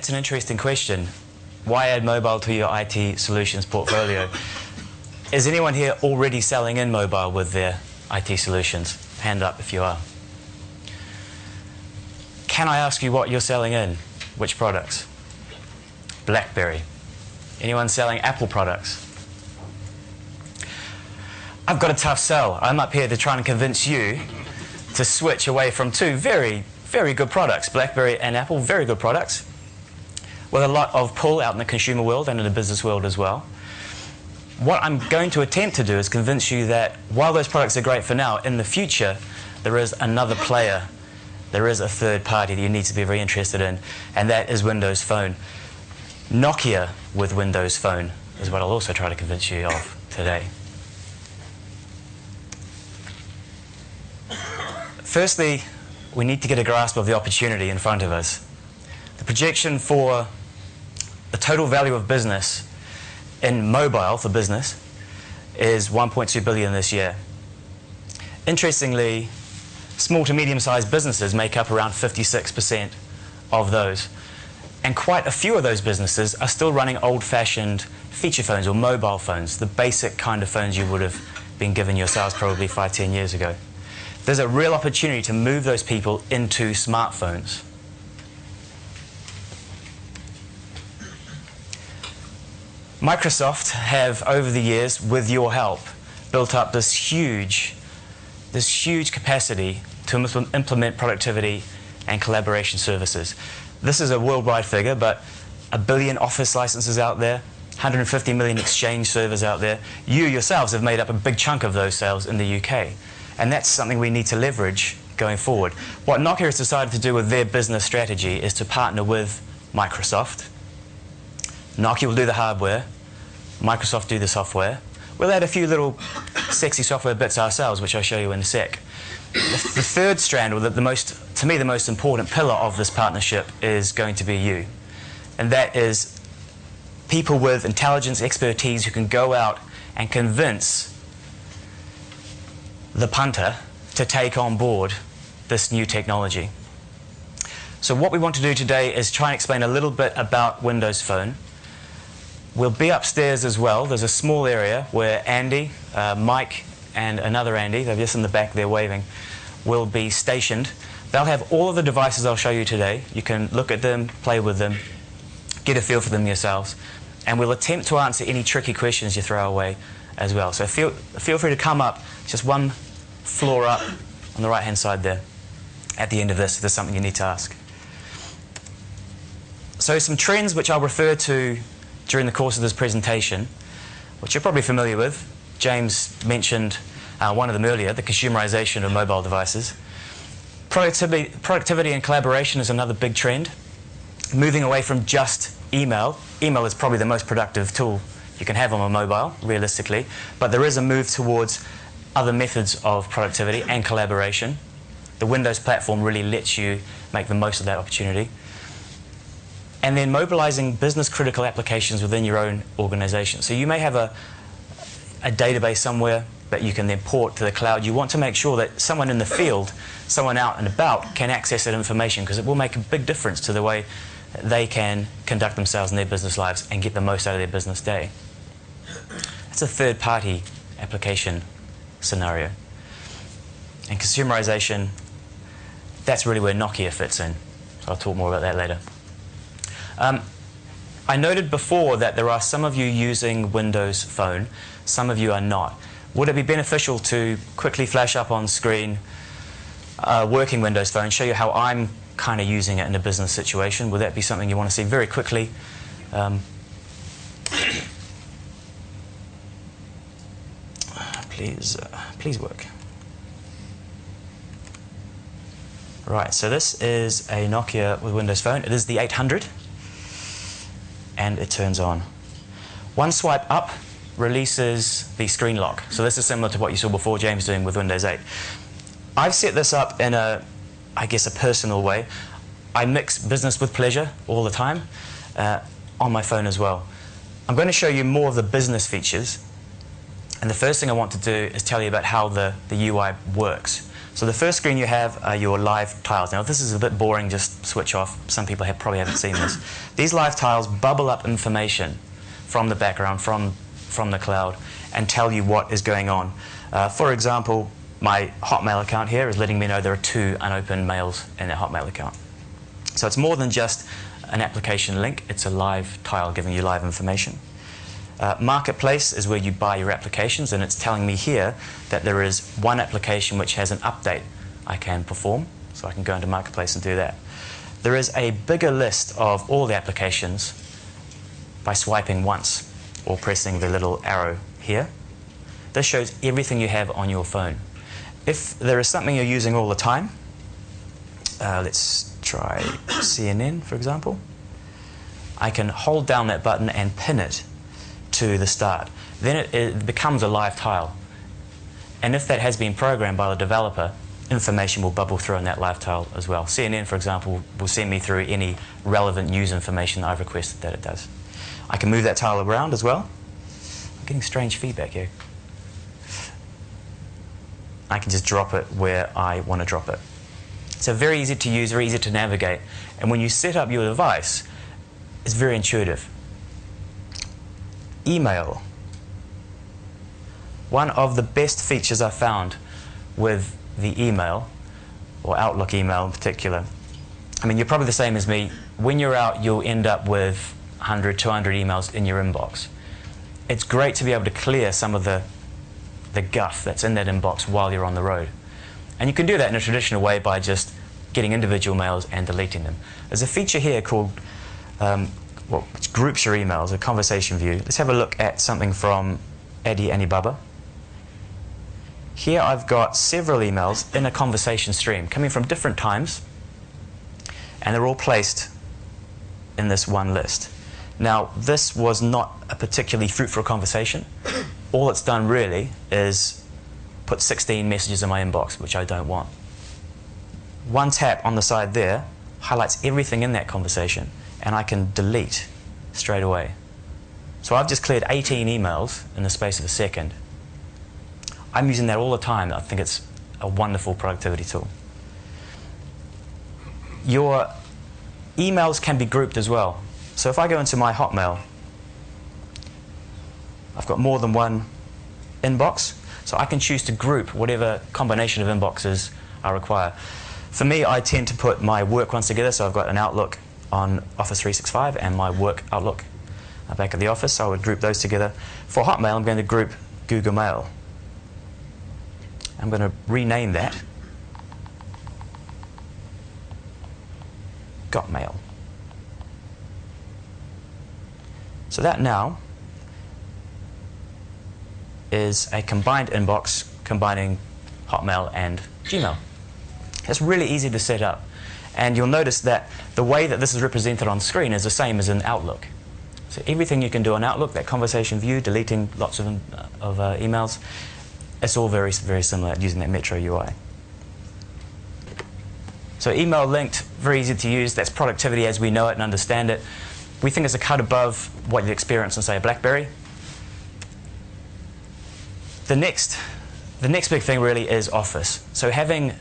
that's an interesting question. Why add mobile to your IT solutions portfolio? Is anyone here already selling in mobile with their IT solutions? Hand up if you are. Can I ask you what you're selling in? Which products? BlackBerry. Anyone selling Apple products? I've got a tough sell. I'm up here to try and convince you to switch away from two very, very good products. BlackBerry and Apple, very good products, with a lot of pull out in the consumer world and in the business world as well. What I'm going to attempt to do is convince you that while those products are great for now, in the future there is another player, there is a third party that you need to be very interested in, and that is Windows Phone. Nokia with Windows Phone is what I'll also try to convince you of today. Firstly, we need to get a grasp of the opportunity in front of us. The projection for the total value of business in mobile for business is 1.2 billion this year. Interestingly, small to medium-sized businesses make up around 56% of those. And quite a few of those businesses are still running old-fashioned feature phones or mobile phones, the basic kind of phones you would have been given yourselves probably 5–10 years ago. There's a real opportunity to move those people into smartphones. Microsoft have, over the years, with your help, built up this huge capacity to implement productivity and collaboration services. This is a worldwide figure, but 1 billion Office licenses out there, 150 million Exchange servers out there. You yourselves have made up a big chunk of those sales in the UK. And that's something we need to leverage going forward. What Nokia has decided to do with their business strategy is to partner with Microsoft. Nokia will do the hardware, Microsoft do the software. We'll add a few little sexy software bits ourselves, which I'll show you in a sec. The third strand, or to me the most important pillar of this partnership, is going to be you. And that is people with intelligence, expertise, who can go out and convince the punter to take on board this new technology. So what we want to do today is try and explain a little bit about Windows Phone. We'll be upstairs as well. There's a small area where Andy, Mike, and another Andy, they're just in the back there waving, will be stationed. They'll have all of the devices I'll show you today. You can look at them, play with them, get a feel for them yourselves, and we'll attempt to answer any tricky questions you throw our way as well. So feel free to come up. It's just one floor up on the right-hand side there at the end of this if there's something you need to ask. So some trends which I'll refer to during the course of this presentation, which you're probably familiar with. James mentioned one of them earlier, the consumerization of mobile devices. Productivity and collaboration is another big trend. Moving away from just email. Email is probably the most productive tool you can have on a mobile, realistically, but there is a move towards other methods of productivity and collaboration. The Windows platform really lets you make the most of that opportunity. And then mobilizing business-critical applications within your own organization. So you may have a database somewhere that you can then port to the cloud. You want to make sure that someone in the field, someone out and about, can access that information, because it will make a big difference to the way they can conduct themselves in their business lives and get the most out of their business day. It's a third-party application scenario. And consumerization, that's really where Nokia fits in. So I'll talk more about that later. I noted before that there are some of you using Windows Phone, some of you are not. Would it be beneficial to quickly flash up on screen working Windows Phone, show you how I'm kind of using it in a business situation? Would that be something you want to see very quickly? Please work. Right, so this is a Nokia with Windows Phone. It is the 800, and it turns on. One swipe up releases the screen lock. So this is similar to what you saw before James doing with Windows 8. I've set this up in a personal way. I mix business with pleasure all the time on my phone as well. I'm going to show you more of the business features. And the first thing I want to do is tell you about how the UI works. So the first screen you have are your live tiles. Now this is a bit boring, just switch off. Some people probably haven't seen this. These live tiles bubble up information from the background, from the cloud, and tell you what is going on. For example, my Hotmail account here is letting me know there are 2 unopened mails in that Hotmail account. So it's more than just an application link, it's a live tile giving you live information. Marketplace is where you buy your applications, and it's telling me here that there is one application which has an update I can perform, so I can go into Marketplace and do that. There is a bigger list of all the applications by swiping once or pressing the little arrow here. This shows everything you have on your phone. If there is something you're using all the time, let's try CNN, for example, I can hold down that button and pin it to the start. Then it becomes a live tile. And if that has been programmed by the developer, information will bubble through in that live tile as well. CNN, for example, will send me through any relevant news information that I've requested that it does. I can move that tile around as well. I'm getting strange feedback here. I can just drop it where I want to drop it. So very easy to use, very easy to navigate. And when you set up your device, it's very intuitive. Email. One of the best features I've found with the email, or Outlook email in particular. I mean, you're probably the same as me. When you're out, you'll end up with 100, 200 emails in your inbox. It's great to be able to clear some of the guff that's in that inbox while you're on the road. And you can do that in a traditional way by just getting individual mails and deleting them. There's a feature here called which groups your emails, a conversation view. Let's have a look at something from Adi Anibaba. Here I've got several emails in a conversation stream coming from different times, and they're all placed in this one list. Now, this was not a particularly fruitful conversation. All it's done really is put 16 messages in my inbox, which I don't want. One tap on the side there highlights everything in that conversation, and I can delete straight away. So I've just cleared 18 emails in the space of a second. I'm using that all the time. I think it's a wonderful productivity tool. Your emails can be grouped as well. So if I go into my Hotmail, I've got more than one inbox, so I can choose to group whatever combination of inboxes I require. For me, I tend to put my work ones together, so I've got an Outlook on Office 365 and my work Outlook back at the office, so I would group those together. For Hotmail, I'm going to group Google Mail. I'm going to rename that Got Mail. So that now is a combined inbox combining Hotmail and Gmail. It's really easy to set up. And you'll notice that the way that this is represented on screen is the same as in Outlook. So everything you can do on Outlook, that conversation view, deleting lots of emails, it's all very, very similar using that Metro UI. So email linked, very easy to use. That's productivity as we know it and understand it. We think it's a cut above what you experience on, say, a BlackBerry. The next big thing really is Office. So having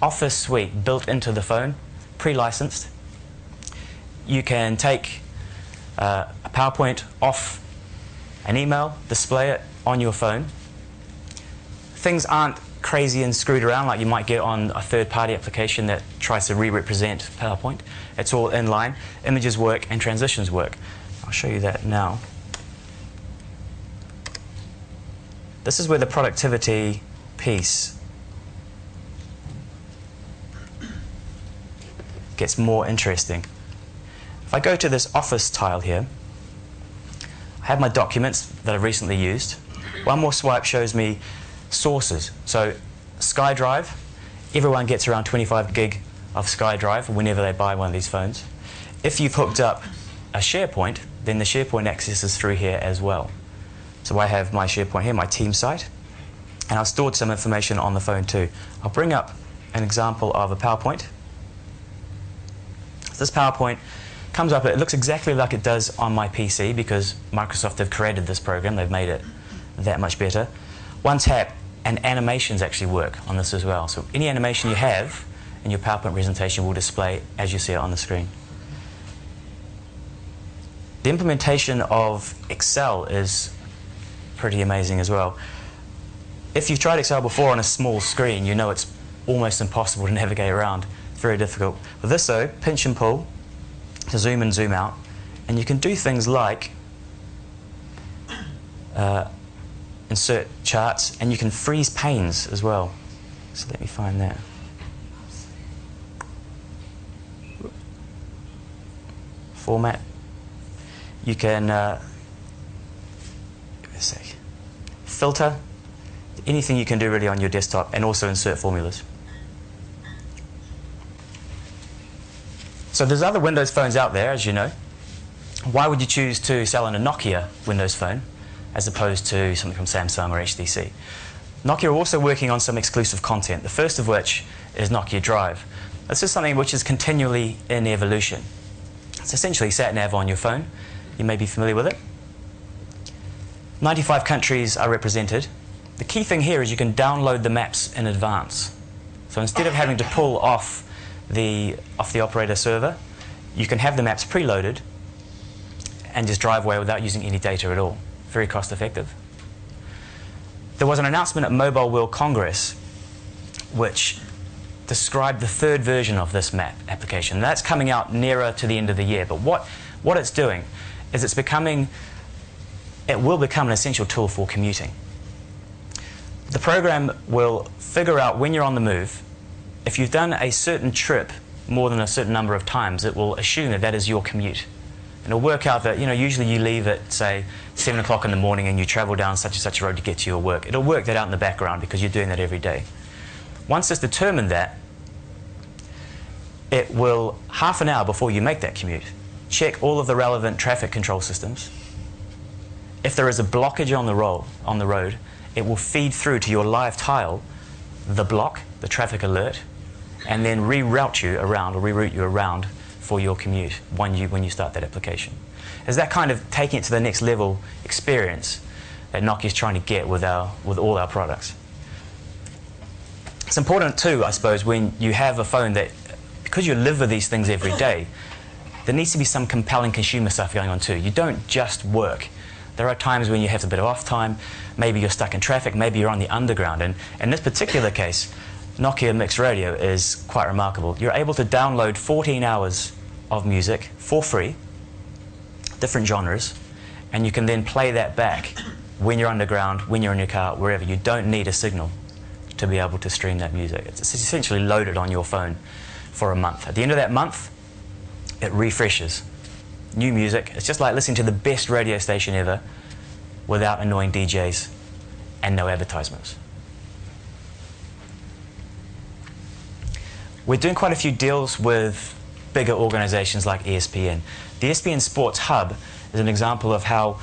Office Suite built into the phone, pre-licensed, you can take a PowerPoint off an email, display it on your phone. Things aren't crazy and screwed around like you might get on a third-party application that tries to re-represent PowerPoint. It's all inline. Images work and transitions work. I'll show you that now. This is where the productivity piece gets more interesting. If I go to this Office tile here, I have my documents that I've recently used. One more swipe shows me sources. So SkyDrive, everyone gets around 25 gig of SkyDrive whenever they buy one of these phones. If you've hooked up a SharePoint, then the SharePoint access is through here as well. So I have my SharePoint here, my team site, and I've stored some information on the phone too. I'll bring up an example of a PowerPoint. This PowerPoint comes up, it looks exactly like it does on my PC because Microsoft have created this program, they've made it that much better. One tap and animations actually work on this as well. So any animation you have in your PowerPoint presentation will display as you see it on the screen. The implementation of Excel is pretty amazing as well. If you've tried Excel before on a small screen, you know it's almost impossible to navigate around. It's very difficult. With this though, pinch and pull to zoom and zoom out, and you can do things like insert charts, and you can freeze panes as well. So let me find that. Format. You can filter, anything you can do really on your desktop, and also insert formulas. So there's other Windows phones out there, as you know. Why would you choose to sell in a Nokia Windows phone as opposed to something from Samsung or HTC? Nokia are also working on some exclusive content, the first of which is Nokia Drive. This is something which is continually in evolution. It's essentially sat-nav on your phone. You may be familiar with it. 95 countries are represented. The key thing here is you can download the maps in advance. So instead of having to pull off the operator server, you can have the maps preloaded and just drive away without using any data at all. Very cost effective. There was an announcement at Mobile World Congress which described the third version of this map application. That's coming out nearer to the end of the year. But what it's doing is it will become an essential tool for commuting. The program will figure out when you're on the move. If you've done a certain trip more than a certain number of times, it will assume that that is your commute. And it'll work out that, usually you leave at, say, 7 o'clock in the morning and you travel down such and such a road to get to your work. It'll work that out in the background because you're doing that every day. Once it's determined that, it will, half an hour before you make that commute, check all of the relevant traffic control systems. If there is a blockage on the road, it will feed through to your live tile the block, the traffic alert, and then reroute you around for your commute when you start that application. It's that kind of taking it to the next level experience that Nokia is trying to get with all our products. It's important too, I suppose, when you have a phone that, because you live with these things every day, there needs to be some compelling consumer stuff going on too. You don't just work. There are times when you have a bit of off time, maybe you're stuck in traffic, maybe you're on the underground, and in this particular case, Nokia Mixed Radio is quite remarkable. You're able to download 14 hours of music for free, different genres, and you can then play that back when you're underground, when you're in your car, wherever. You don't need a signal to be able to stream that music. It's essentially loaded on your phone for a month. At the end of that month, it refreshes. New music. It's just like listening to the best radio station ever without annoying DJs and no advertisements. We're doing quite a few deals with bigger organizations like ESPN. The ESPN Sports Hub is an example of how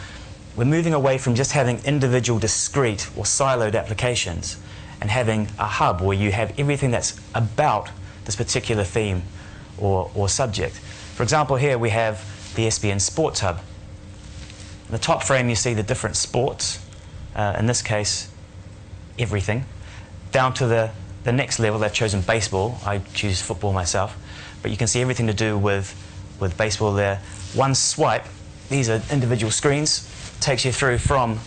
we're moving away from just having individual discrete or siloed applications and having a hub where you have everything that's about this particular theme or subject. For example, here we have the ESPN Sports Hub. In the top frame you see the different sports, in this case everything, down to the next level. They've chosen baseball. I choose football myself, but you can see everything to do with baseball there. One swipe, these are individual screens, takes you through from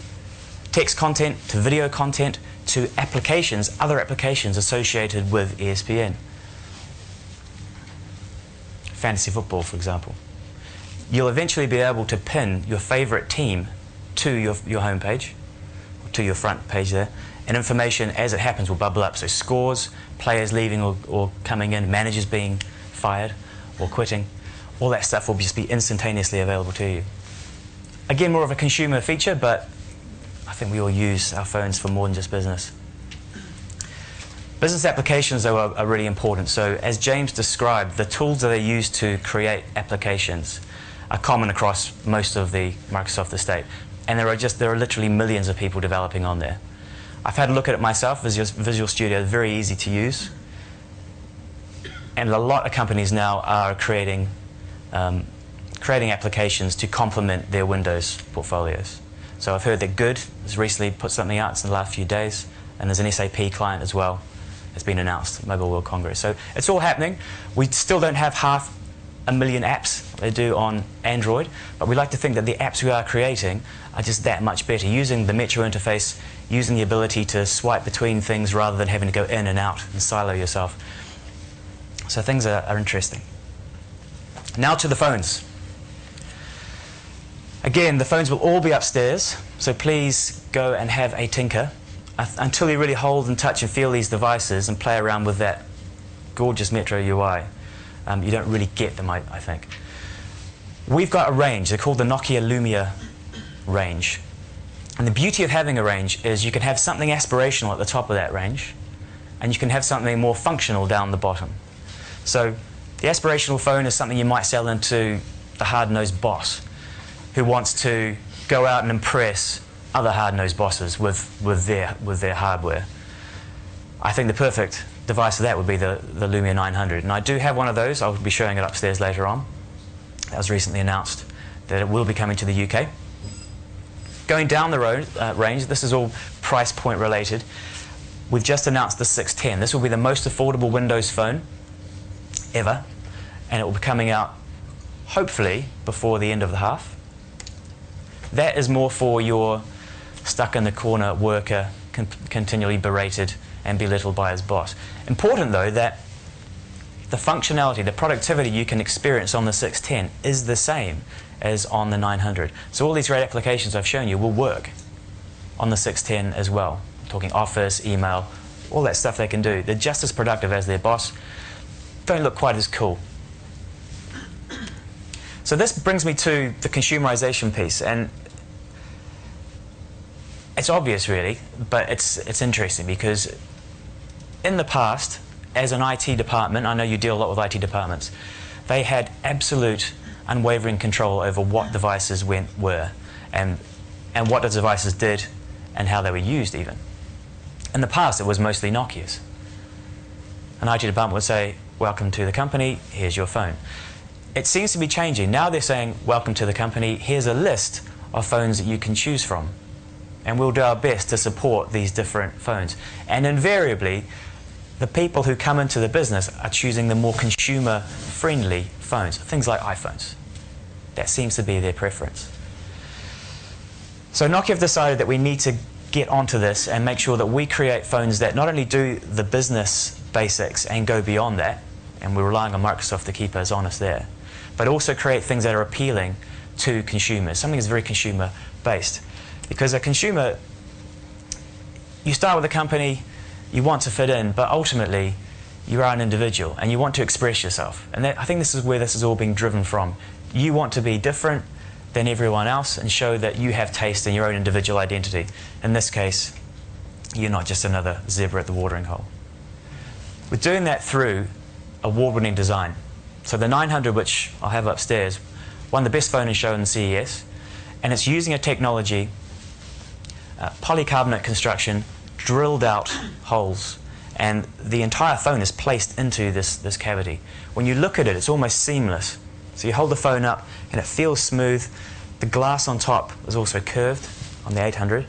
text content to video content to applications, other applications associated with ESPN. Fantasy football, for example. You'll eventually be able to pin your favorite team to your home page, or to your front page there, and information as it happens will bubble up. So scores, players leaving or coming in, managers being fired or quitting, all that stuff will just be instantaneously available to you. Again, more of a consumer feature, but I think we all use our phones for more than just business. Business applications, though, are really important. So as James described, the tools that are used to create applications are common across most of the Microsoft estate. And there are literally millions of people developing on there. I've had a look at it myself. Visual Studio is very easy to use. And a lot of companies now are creating applications to complement their Windows portfolios. So I've heard that Good has recently put something out in the last few days and there's an SAP client as well. It's been announced at Mobile World Congress. So it's all happening. We still don't have 500,000 apps they do on Android, but we like to think that the apps we are creating are just that much better, using the Metro interface, using the ability to swipe between things rather than having to go in and out and silo yourself. So things are interesting. Now to the phones. Again, the phones will all be upstairs, so please go and have a tinker. Until you really hold and touch and feel these devices and play around with that gorgeous Metro UI, you don't really get them, I think. We've got a range. They're called the Nokia Lumia range. And the beauty of having a range is you can have something aspirational at the top of that range, and you can have something more functional down the bottom. So the aspirational phone is something you might sell into the hard-nosed boss who wants to go out and impress other hard-nosed bosses with their hardware. I think the perfect device for that would be the Lumia 900. And I do have one of those. I'll be showing it upstairs later on. That was recently announced that it will be coming to the UK. Going down the road, range, this is all price point related. We've just announced the 610. This will be the most affordable Windows phone ever, and it will be coming out hopefully before the end of the half. That is more for your stuck in the corner worker, continually berated and belittled by his boss. Important though that the functionality, the productivity you can experience on the 610 is the same as on the 900. So all these great applications I've shown you will work on the 610 as well. I'm talking Office, email, all that stuff they can do. They're just as productive as their boss. Don't look quite as cool. So this brings me to the consumerization piece, and it's obvious really, but it's interesting because in the past, as an IT department, I know you deal a lot with IT departments, they had absolute unwavering control over what devices were and what the devices did and how they were used even. In the past, it was mostly Nokias. An IT department would say, welcome to the company, here's your phone. It seems to be changing. Now they're saying, welcome to the company, here's a list of phones that you can choose from. And we'll do our best to support these different phones. And invariably, the people who come into the business are choosing the more consumer-friendly phones, things like iPhones. That seems to be their preference. So Nokia have decided that we need to get onto this and make sure that we create phones that not only do the business basics and go beyond that, and we're relying on Microsoft to keep us honest there, but also create things that are appealing to consumers, something that's very consumer-based. Because a consumer, you start with a company, you want to fit in, but ultimately you are an individual and you want to express yourself. And I think this is where this is all being driven from. You want to be different than everyone else and show that you have taste and your own individual identity. In this case, you're not just another zebra at the watering hole. We're doing that through award-winning design. So the 900, which I'll have upstairs, won the best phone in show in the CES, and it's using a technology, polycarbonate construction, drilled out holes, and the entire phone is placed into this cavity. When you look at it, it's almost seamless. So you hold the phone up and it feels smooth. The glass on top is also curved on the 800,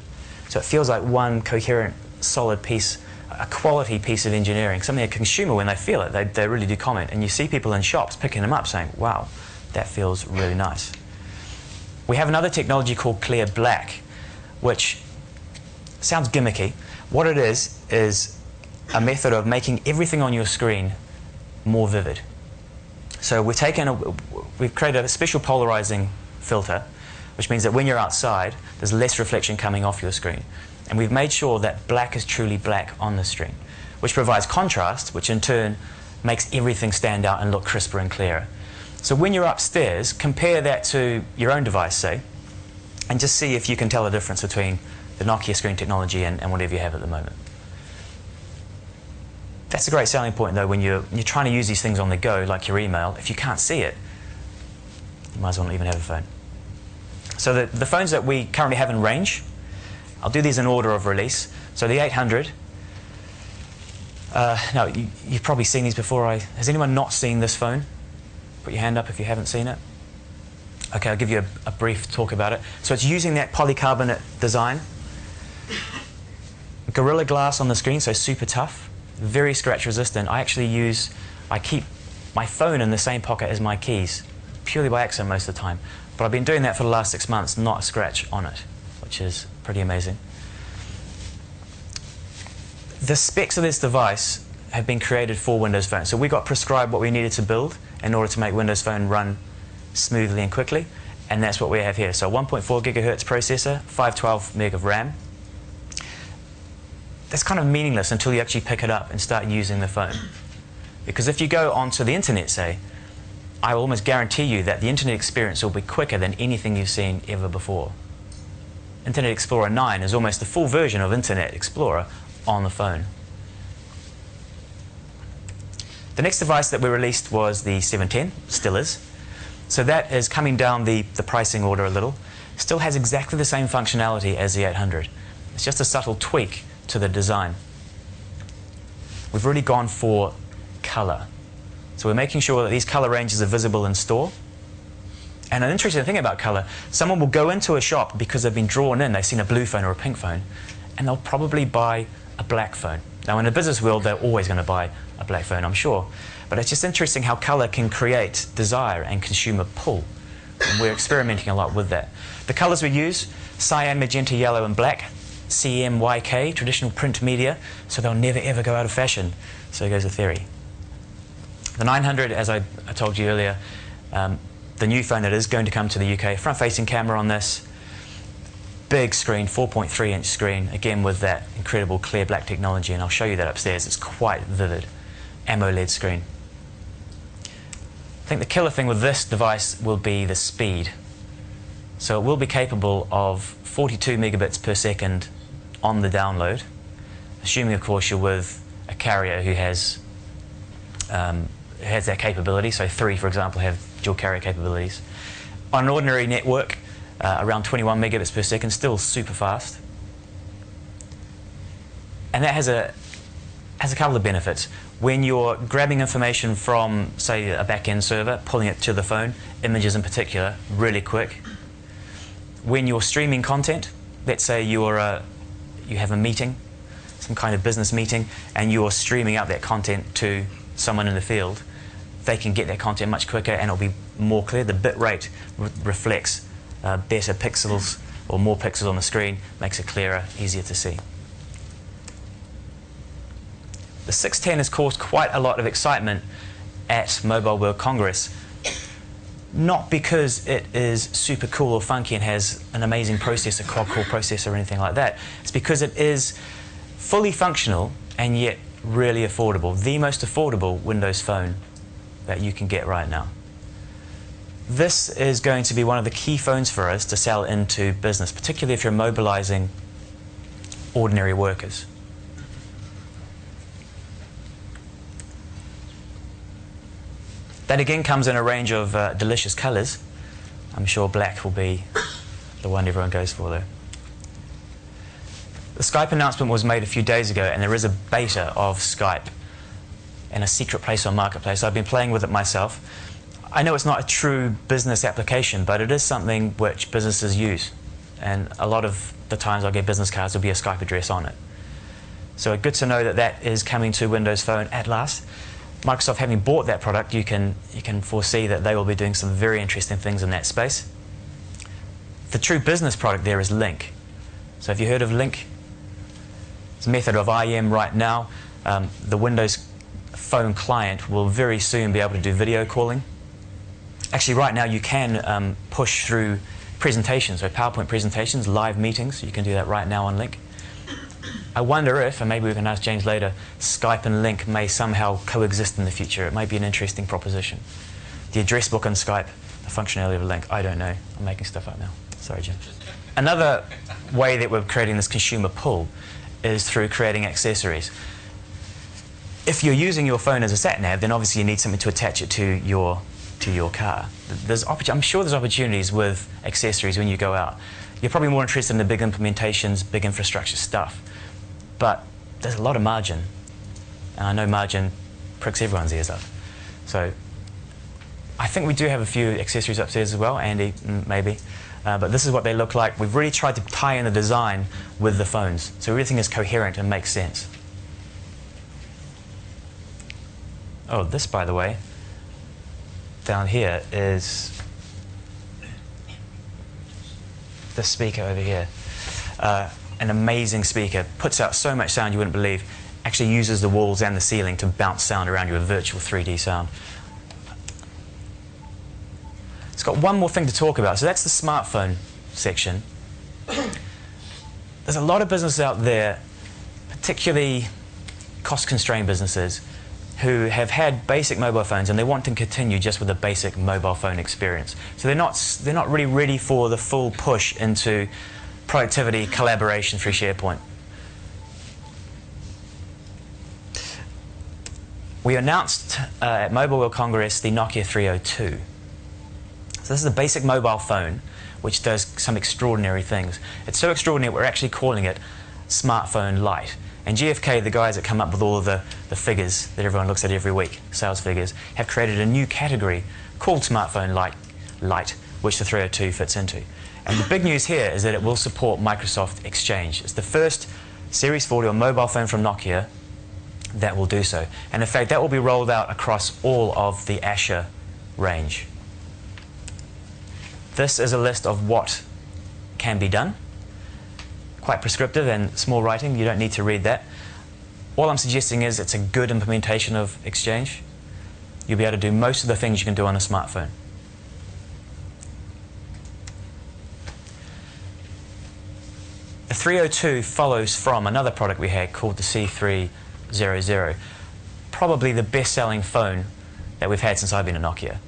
so it feels like one coherent, solid piece, a quality piece of engineering, something a consumer, when they feel it, they really do comment. And you see people in shops picking them up saying, wow, that feels really nice. We have another technology called Clear Black, which sounds gimmicky. What it is a method of making everything on your screen more vivid. So we've created a special polarizing filter, which means that when you're outside, there's less reflection coming off your screen. And we've made sure that black is truly black on the screen, which provides contrast, which in turn makes everything stand out and look crisper and clearer. So when you're upstairs, compare that to your own device, say, and just see if you can tell the difference between the Nokia screen technology and whatever you have at the moment. That's a great selling point, though, when you're trying to use these things on the go, like your email. If you can't see it, you might as well not even have a phone. So the phones that we currently have in range, I'll do these in order of release. So the 800, no, you've probably seen these before. Has anyone not seen this phone? Put your hand up if you haven't seen it. Okay, I'll give you a brief talk about it. So it's using that polycarbonate design. Gorilla Glass on the screen, so super tough, very scratch resistant. I keep my phone in the same pocket as my keys, purely by accident most of the time. But I've been doing that for the last 6 months, not a scratch on it, which is pretty amazing. The specs of this device have been created for Windows Phone. So we got prescribed what we needed to build in order to make Windows Phone run smoothly and quickly, and that's what we have here. So 1.4 gigahertz processor, 512 meg of RAM. That's kind of meaningless until you actually pick it up and start using the phone. Because if you go onto the internet, say, I will almost guarantee you that the internet experience will be quicker than anything you've seen ever before. Internet Explorer 9 is almost the full version of Internet Explorer on the phone. The next device that we released was the 710, still is. So that is coming down the pricing order a little. Still has exactly the same functionality as the 800. It's just a subtle tweak to the design. We've really gone for color. So we're making sure that these color ranges are visible in store. And an interesting thing about color, someone will go into a shop because they've been drawn in, they've seen a blue phone or a pink phone, and they'll probably buy a black phone. Now in the business world, they're always going to buy a black phone, I'm sure. But it's just interesting how color can create desire and consumer pull. And we're experimenting a lot with that. The colors we use, cyan, magenta, yellow, and black. CMYK, traditional print media, so they'll never ever go out of fashion. So goes the theory. The 900, as I told you earlier, the new phone that is going to come to the UK, front-facing camera on this, big screen, 4.3-inch screen, again with that incredible clear black technology, and I'll show you that upstairs. It's quite vivid, AMOLED screen. I think the killer thing with this device will be the speed. So it will be capable of 42 megabits per second on the download, assuming, of course, you're with a carrier who has that capability. So 3, for example, have dual carrier capabilities. On an ordinary network, around 21 megabits per second, still super fast. And that has a couple of benefits. When you're grabbing information from, say, a back-end server, pulling it to the phone, images in particular, really quick. When you're streaming content, let's say you have a meeting, some kind of business meeting, and you're streaming out that content to someone in the field, they can get that content much quicker and it'll be more clear. The bit rate reflects better pixels or more pixels on the screen, makes it clearer, easier to see. The 610 has caused quite a lot of excitement at Mobile World Congress, not because it is super cool or funky and has an amazing processor, quad-core processor or anything like that. It's because it is fully functional and yet really affordable. The most affordable Windows Phone that you can get right now. This is going to be one of the key phones for us to sell into business, particularly if you're mobilizing ordinary workers. That again comes in a range of delicious colors. I'm sure black will be the one everyone goes for though. The Skype announcement was made a few days ago, and there is a beta of Skype in a secret place on Marketplace. I've been playing with it myself. I know it's not a true business application, but it is something which businesses use. And a lot of the times I'll get business cards, there'll be a Skype address on it. So good to know that that is coming to Windows Phone at last. Microsoft, having bought that product, you can foresee that they will be doing some very interesting things in that space. The true business product there is Link. So have you heard of Link? It's a method of IM right now. The Windows Phone client will very soon be able to do video calling. Actually, right now you can push through presentations, so PowerPoint presentations, live meetings. You can do that right now on Link. I wonder if, and maybe we can ask James later, Skype and Link may somehow coexist in the future. It might be an interesting proposition. The address book on Skype, the functionality of Link, I don't know. I'm making stuff up now. Sorry, Jim. Another way that we're creating this consumer pull is through creating accessories. If you're using your phone as a sat-nav, then obviously you need something to attach it to your car. I'm sure there's opportunities with accessories when you go out. You're probably more interested in the big implementations, big infrastructure stuff. But there's a lot of margin, and I know margin pricks everyone's ears up. So I think we do have a few accessories upstairs as well, Andy, maybe. but this is what they look like. We've really tried to tie in the design with the phones, so everything is coherent and makes sense. Oh, this, by the way, down here is this speaker over here. An amazing speaker, puts out so much sound you wouldn't believe, actually uses the walls and the ceiling to bounce sound around you with virtual 3D sound. It's got one more thing to talk about, so that's the smartphone section. There's a lot of businesses out there, particularly cost-constrained businesses, who have had basic mobile phones and they want to continue just with a basic mobile phone experience. So they're not really ready for the full push into productivity, collaboration through SharePoint. We announced at Mobile World Congress the Nokia 302. So this is a basic mobile phone which does some extraordinary things. It's so extraordinary we're actually calling it Smartphone Lite. And GfK, the guys that come up with all of the figures that everyone looks at every week, sales figures, have created a new category called Smartphone Lite, which the 302 fits into. And the big news here is that it will support Microsoft Exchange. It's the first Series 40 or mobile phone from Nokia that will do so. And in fact, that will be rolled out across all of the Azure range. This is a list of what can be done. Quite prescriptive and small writing, you don't need to read that. All I'm suggesting is it's a good implementation of Exchange. You'll be able to do most of the things you can do on a smartphone. The 302 follows from another product we had called the C300, probably the best-selling phone that we've had since I've been at Nokia.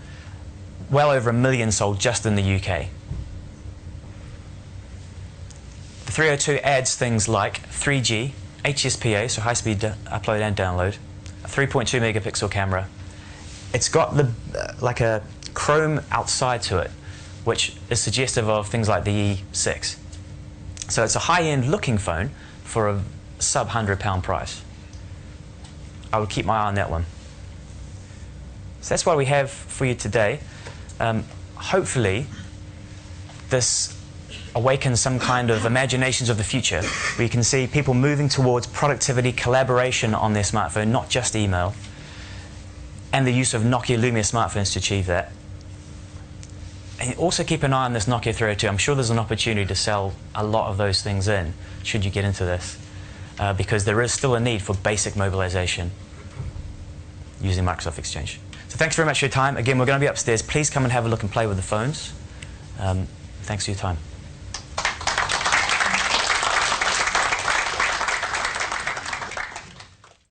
Well over 1 million sold just in the UK. The 302 adds things like 3G, HSPA, so high-speed upload and download, a 3.2 megapixel camera. It's got like a chrome outside to it, which is suggestive of things like the E6. So it's a high-end looking phone for a sub-£100 price. I would keep my eye on that one. So that's what we have for you today. Hopefully this awakens some kind of imaginations of the future where you can see people moving towards productivity, collaboration on their smartphone, not just email, and the use of Nokia Lumia smartphones to achieve that. And also keep an eye on this Nokia 302. I'm sure there's an opportunity to sell a lot of those things in, should you get into this, because there is still a need for basic mobilization using Microsoft Exchange. So thanks very much for your time. Again, we're going to be upstairs. Please come and have a look and play with the phones. Thanks for your time.